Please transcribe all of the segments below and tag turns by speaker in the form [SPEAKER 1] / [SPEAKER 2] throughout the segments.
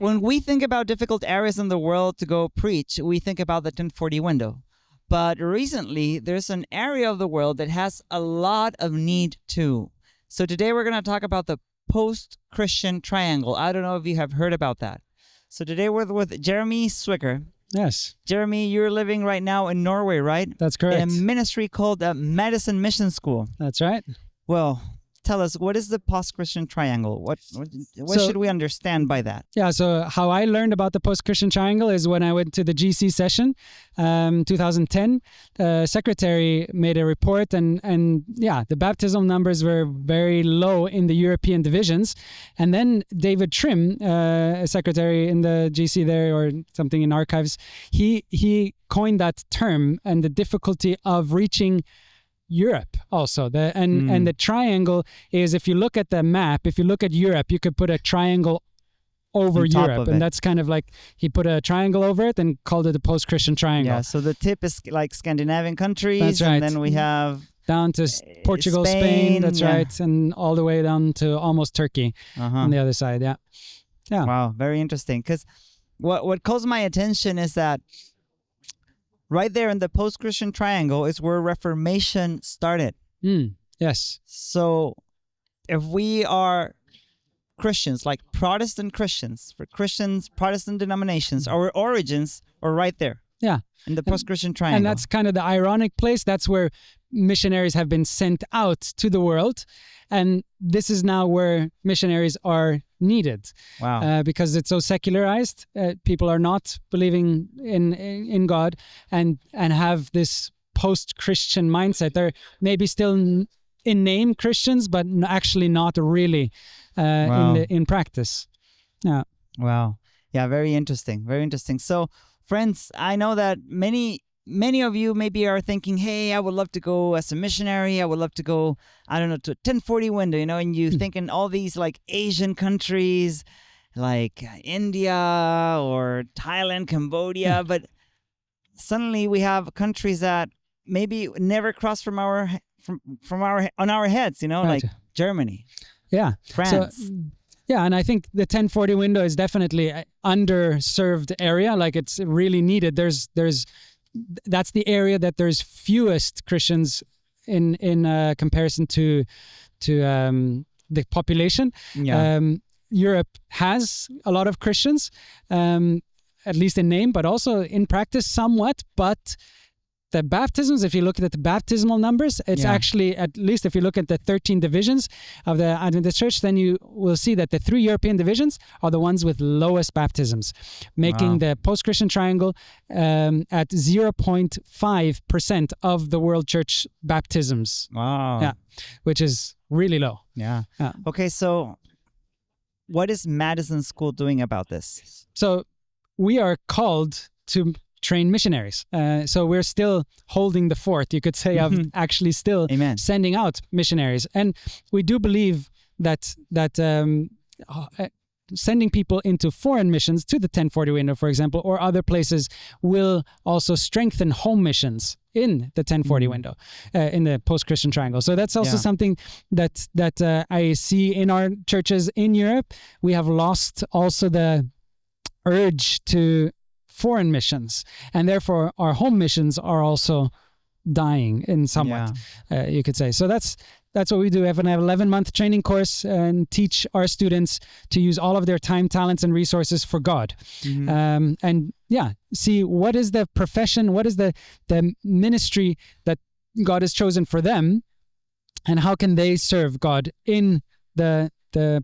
[SPEAKER 1] when we think about difficult areas in the world to go preach, we think about the 1040 window. But recently, there's an area of the world that has a lot of need too. So today we're going to talk about the post-Christian triangle. I don't know if you have heard about that. So today we're with Jeremy Zwiker.
[SPEAKER 2] Yes.
[SPEAKER 1] Jeremy, you're living right now in Norway, right?
[SPEAKER 2] That's correct.
[SPEAKER 1] In a ministry called Matteson Mission School.
[SPEAKER 2] That's right.
[SPEAKER 1] Well, tell us, what is the post-Christian triangle? What should we understand by that?
[SPEAKER 2] Yeah, so how I learned about the post-Christian triangle is when I went to the GC session, 2010. The secretary made a report, and the baptism numbers were very low in the European divisions. And then David Trim, a secretary in the GC there or something in archives, he coined that term and the difficulty of reaching Europe also. And the triangle is, if you look at the map, if you look at Europe, you could put a triangle over Europe, and that's kind of like he put a triangle over it and called it the post-Christian triangle.
[SPEAKER 1] Yeah, so the tip is like Scandinavian countries,
[SPEAKER 2] that's right.
[SPEAKER 1] And then we have
[SPEAKER 2] down to Portugal, Spain, that's right, and all the way down to almost Turkey on the other side. Yeah.
[SPEAKER 1] Wow, very interesting. Because what calls my attention is that right there in the post-Christian triangle is where Reformation started.
[SPEAKER 2] Yes.
[SPEAKER 1] So if we are Christians, like Protestant Christians, for Christians, Protestant denominations, our origins are right there.
[SPEAKER 2] Yeah.
[SPEAKER 1] In the post-Christian triangle.
[SPEAKER 2] And that's kind of the ironic place. That's where missionaries have been sent out to the world. And this is now where missionaries are needed.
[SPEAKER 1] Wow.
[SPEAKER 2] Because it's so secularized. People are not believing in God and have this post-Christian mindset. They're maybe still in name Christians, but actually not really in practice. Yeah.
[SPEAKER 1] Wow. Yeah, very interesting. Very interesting. So, friends, I know that many of you maybe are thinking, hey, I would love to go as a missionary. I would love to go, I don't know, to a 1040 window, and you think in all these like Asian countries, like India or Thailand, Cambodia, but suddenly we have countries that maybe never crossed on our heads,
[SPEAKER 2] Right.
[SPEAKER 1] like Germany.
[SPEAKER 2] Yeah.
[SPEAKER 1] France.
[SPEAKER 2] Yeah, and I think the 1040 window is definitely an underserved area. Like it's really needed. That's the area that there's fewest Christians in comparison to the population.
[SPEAKER 1] Yeah.
[SPEAKER 2] Europe has a lot of Christians, at least in name, but also in practice somewhat. But the baptisms, if you look at the baptismal numbers, it's actually, at least if you look at the 13 divisions of the Adventist Church, then you will see that the 3 European divisions are the ones with lowest baptisms, making the post-Christian triangle at 0.5% of the world church baptisms.
[SPEAKER 1] Wow.
[SPEAKER 2] Yeah, which is really low.
[SPEAKER 1] Yeah. Okay, so what is Madison School doing about this?
[SPEAKER 2] So we are called to train missionaries. So we're still holding the fort, you could say, of actually still sending out missionaries. And we do believe that sending people into foreign missions, to the 1040 window, for example, or other places, will also strengthen home missions in the 1040 window, in the post-Christian triangle. So that's also something that I see in our churches in Europe. We have lost also the urge to foreign missions, and therefore our home missions are also dying in somewhat, you could say. So that's what we do. We have an 11-month training course and teach our students to use all of their time, talents, and resources for God. And see what is the profession, what is the ministry that God has chosen for them, and how can they serve God in the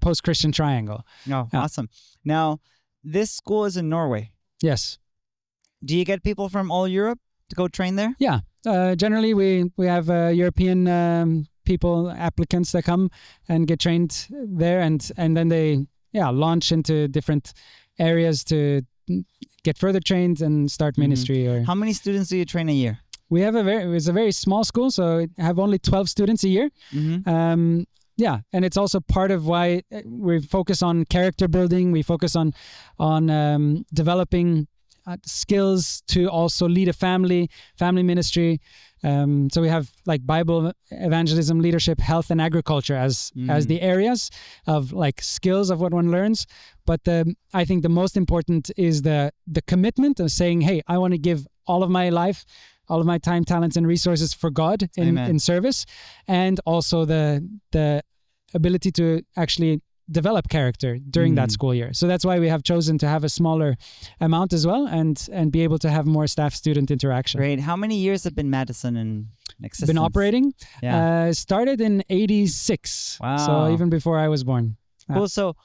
[SPEAKER 2] post-Christian triangle.
[SPEAKER 1] Awesome. Now, this school is in Norway.
[SPEAKER 2] Yes.
[SPEAKER 1] Do you get people from all Europe to go train there?
[SPEAKER 2] Yeah. Generally, we have European people, applicants that come and get trained there, and then they launch into different areas to get further trained and start ministry. Or
[SPEAKER 1] how many students do you train a year?
[SPEAKER 2] We have it's a very small school, so we have only 12 students a year. And it's also part of why we focus on character building. We focus on developing skills to also lead a family ministry. So we have like Bible, evangelism, leadership, health, and agriculture as the areas of like skills of what one learns. But I think the most important is the commitment of saying, hey, I want to give all of my life, all of my time, talents, and resources for God in service, and also the ability to actually develop character during that school year. So that's why we have chosen to have a smaller amount as well, and be able to have more staff-student interaction.
[SPEAKER 1] Great. How many years have been Matteson in existence?
[SPEAKER 2] Been operating?
[SPEAKER 1] Yeah.
[SPEAKER 2] Started in 86.
[SPEAKER 1] Wow.
[SPEAKER 2] So even before I was born.
[SPEAKER 1] Cool. So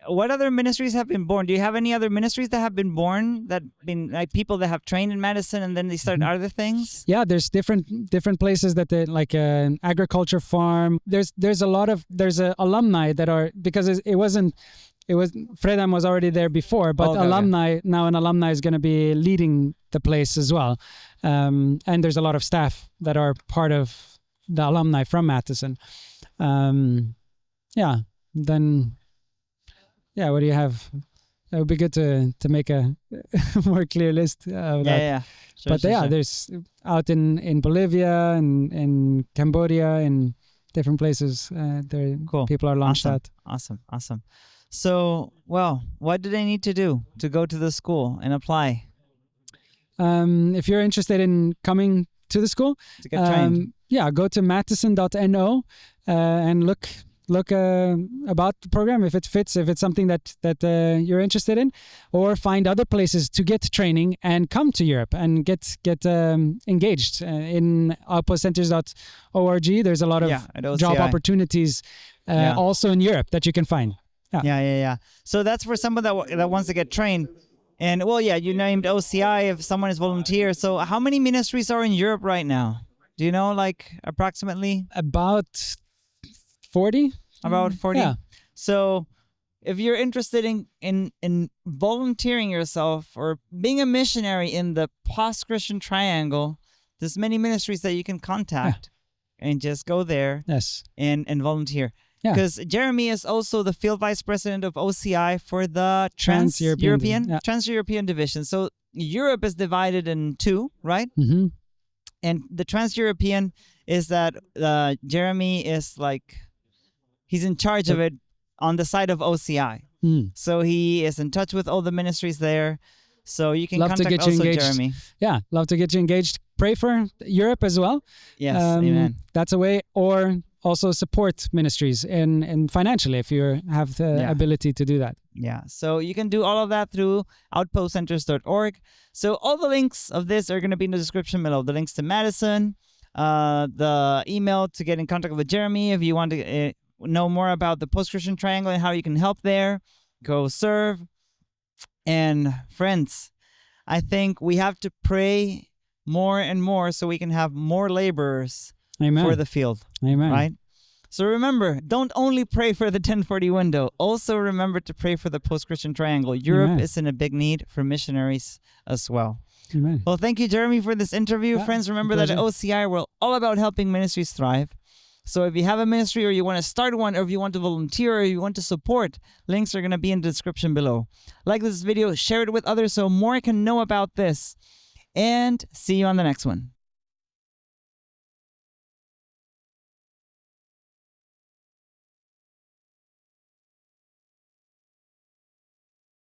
[SPEAKER 1] what other ministries have been born? Do you have any other ministries that have been born, that been like people that have trained in Madison and then they started other things?
[SPEAKER 2] Yeah, there's different places that they, like an agriculture farm. There's alumni that are, because it was Fredam was already there before, but now an alumni is going to be leading the place as well. And there's a lot of staff that are part of the alumni from Matteson. Yeah, what do you have? It would be good to make a more clear list of that.
[SPEAKER 1] Sure, sure.
[SPEAKER 2] There's out in Bolivia and in Cambodia and different places.
[SPEAKER 1] Cool.
[SPEAKER 2] People are launched out.
[SPEAKER 1] Awesome. So, what do they need to do to go to the school and apply?
[SPEAKER 2] If you're interested in coming to the school,
[SPEAKER 1] to get trained,
[SPEAKER 2] go to matteson.no and look about the program, if it fits, if it's something that you're interested in, or find other places to get training and come to Europe and get engaged in outpostcenters.org. There's a lot of job opportunities also in Europe that you can find.
[SPEAKER 1] Yeah. So that's for someone that wants to get trained. And you named OCI if someone is volunteer. So how many ministries are in Europe right now? Do you know, like approximately?
[SPEAKER 2] About 40.
[SPEAKER 1] About 40.
[SPEAKER 2] Yeah.
[SPEAKER 1] So if you're interested in volunteering yourself or being a missionary in the PostChristian triangle, there's many ministries that you can contact and just go there and volunteer. Because Jeremy is also the field vice president of OCI for the Trans-European division. So Europe is divided in two, right?
[SPEAKER 2] Mm-hmm.
[SPEAKER 1] And the Trans-European is that Jeremy is like, he's in charge of it on the side of OCI. So he is in touch with all the ministries there. So you can contact also Jeremy.
[SPEAKER 2] Yeah, love to get you engaged. Pray for Europe as well.
[SPEAKER 1] Yes, amen.
[SPEAKER 2] That's a way. Or also support ministries and financially if you have the ability to do that.
[SPEAKER 1] Yeah, so you can do all of that through outpostcenters.org. So all the links of this are going to be in the description below. The links to Madison, the email to get in contact with Jeremy if you want to know more about the PostChristian Triangle and how you can help there. Go serve. And friends, I think we have to pray more and more so we can have more laborers for the field.
[SPEAKER 2] Amen.
[SPEAKER 1] Right? So remember, don't only pray for the 1040 window. Also remember to pray for the PostChristian Triangle. Europe is in a big need for missionaries as well.
[SPEAKER 2] Amen.
[SPEAKER 1] Well, thank you, Jeremy, for this interview. Friends, remember that at OCI, we're all about helping ministries thrive. So if you have a ministry or you want to start one or if you want to volunteer or you want to support, links are going to be in the description below. Like this video, share it with others so more can know about this. And see you on the next one.